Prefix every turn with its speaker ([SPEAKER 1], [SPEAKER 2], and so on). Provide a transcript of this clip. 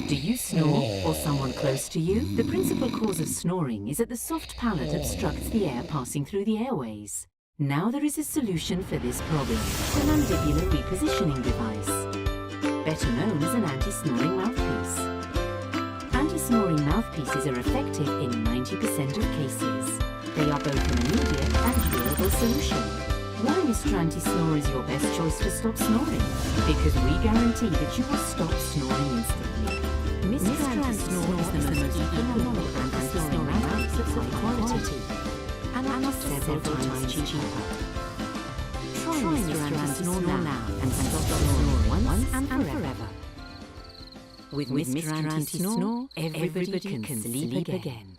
[SPEAKER 1] Do you snore or someone close to you? The principal cause of snoring is that the soft palate obstructs the air passing through the airways. Now there is a solution for this problem, the mandibular repositioning device, better known as an anti-snoring mouthpiece. Anti-snoring mouthpieces are effective in 90% of cases. They are both an immediate and durable solution. Why Mr. Anti-Snore is your best choice to stop snoring? Because we guarantee that you will stop snoring instantly. Mr. Anti-Snore is the most economical anti-snoring mouthpiece of high quality and are several times cheaper. Try Mr. Anti-Snore now and stop snoring once and forever. With Mr. Anti-Snore, everybody can sleep again.